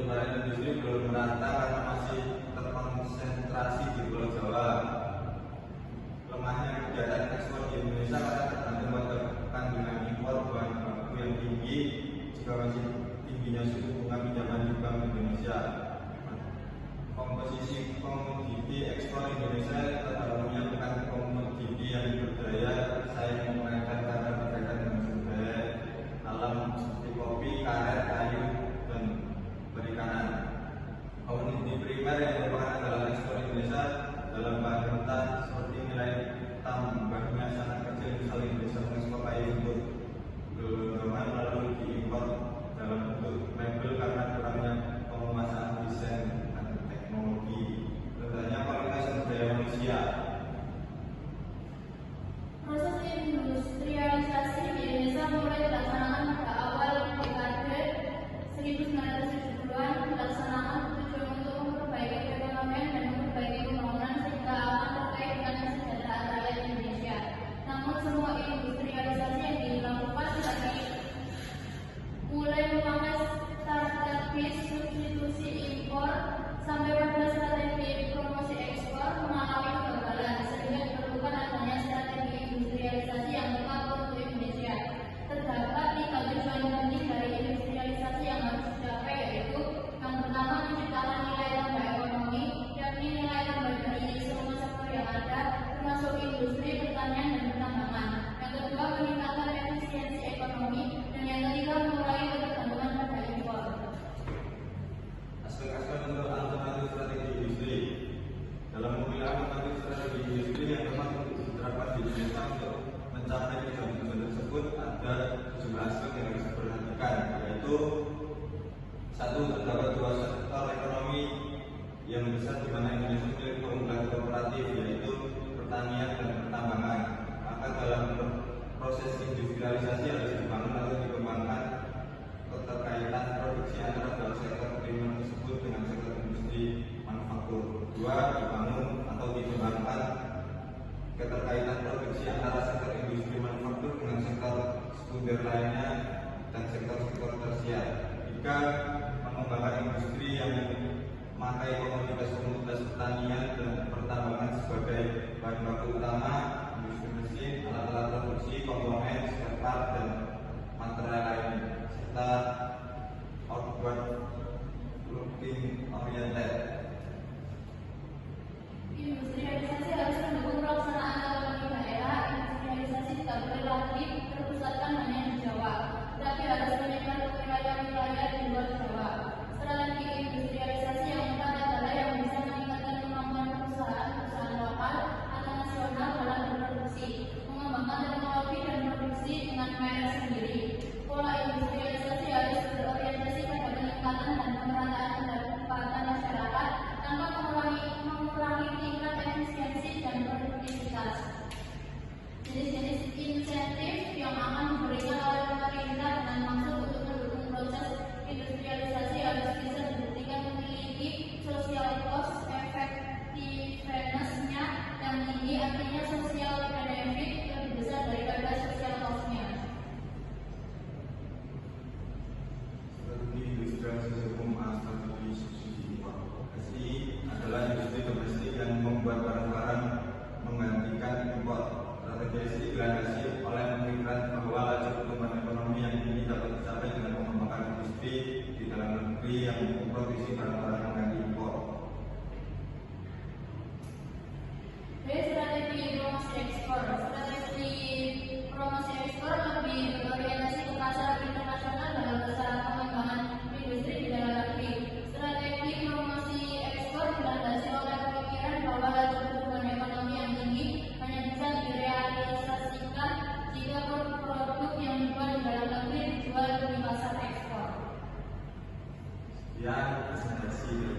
pertumbuhan industri belum merata karena masih terkonsentrasi di Pulau Jawa. Lemahnya kegiatan ekspor di Indonesia karena tergantung pada kandungan impor bahan baku yang tinggi, juga masih tingginya suku bunga pinjaman di Bank Indonesia. Komposisi komoditi ekspor Indonesia terdalamnya bukan komoditi yang berdaya saing memenangkan karena berkaitan dengan sumber daya alam seperti kopi, karet, kayu, dan perikanan. Komoditi primer yang merupakan andalan ekspor Indonesia dalam bahan mentah seperti nilai tambahnya sangat kecil, misalnya Indonesia mengekspor kayu untuk gelongan lalu diimpor dalam bentuk mebel karena kurangnya pemasaran desain dan teknologi. Tentunya kualitas sumber daya manusia. Proses industrialisasi di Indonesia mulai dilaksanakan pada awal dekade 1970-an, dilaksanakan tujuan untuk memperbaiki perekonomian dan memperbaiki pembangunan sehingga akan terkait dengan kesejahteraan rakyat Indonesia. Namun semua industrialisasi yang dilakukan tadi mulai memakai strategi substitusi impor sampai pada strategi promosi ekspor mengalami kegagalan, sehingga diperlukan adanya strategi industrialisasi yang tepat untuk Indonesia. Terdapat 3 tujuan penting dari industrialisasi yang harus dicapai, yaitu yang pertama menciptakan nilai tambah ekonomi, yakni nilai tambah dari semua sektor yang ada, termasuk industri, pertanian, dan pertambangan. Yang kedua meningkatkan efisiensi ekonomi, dan yang ketiga mengurangi ketergantungan pada impor. Aspek-aspek untuk alternatif strategi industri. Dalam pemilihan alternatif strategi industri yang tepat untuk diterapkan di Indonesia untuk mencapai tujuan tersebut, ada sejumlah aspek yang harus diperhatikan, yaitu satu, terdapat 2 sektor ekonomi yang besar di mana Indonesia memiliki keunggulan kooperatif, yaitu pertanian dan pertambangan. Maka dalam proses industrialisasi harus dibangun atau dikembangkan keterkaitan produksi antara 2 sektor primer tersebut dengan sektor industri manufaktur. 2, dibangun atau dikembangkan keterkaitan produksi antara sektor industri manufaktur dengan sektor sekunder lainnya dan sektor-sektor tersier. 3, mengembangkan industri yang memakai komoditas pertanian dan pertambangan sebagai bahan baku utama, industri mesin, alat-alat produksi, komponen, spare part, dan material lainnya, serta outward looking oriented. Industrialisasi harus mendukung pelaksanaan otonomi daerah. Industrialisasi tidak boleh lagi terpusatkan hanya di Jawa, tetapi harus menyebar ke wilayah-wilayah di luar Jawa. Strategi industrialisasi yang tepat adalah yang bisa meningkatkan kemampuan perusahaan lokal atau nasional dalam berproduksi, mengembangkan teknologi dan produksi dengan merek sendiri. Pola industrialisasi harus berorientasi pada peningkatan dan pemerataan pendapatan masyarakat tanpa mengurangi tingkat efisiensi dan produktivitas. Jenis-jenis insentif yang akan diberikan oleh pemerintah dengan maksud untuk mendukung proses industrialisasi harus bisa dibuktikan memiliki social cost effectiveness-nya yang tinggi, artinya social benefit lebih besar daripada social cost-nya. Strategi industrialisasi hukum strategi subsidi impor. Strategi adalah industri domestik yang membuat barang-barang menggantikan impor. Strategi dilandasi oleh pemikiran bahwa laju pertumbuhan ekonomi yang ini dapat dicapai dengan mengembangkan industri di dalam negeri yang memproduksi barang-barang mengganti impor. Strategi promosi ekspor. Strategi promosi ekspor lebih berorientasi ke pasar internasional dalam besaran pengembangan industri di dalam negeri. Strategi promosi ekspor dilandasi oleh pemikiran bahwa laju pertumbuhan ekonomi yang tinggi hanya bisa direalisasikan jika produk yang dibuat di dalam negeri dijual di pasar ekspor. Yang presentasi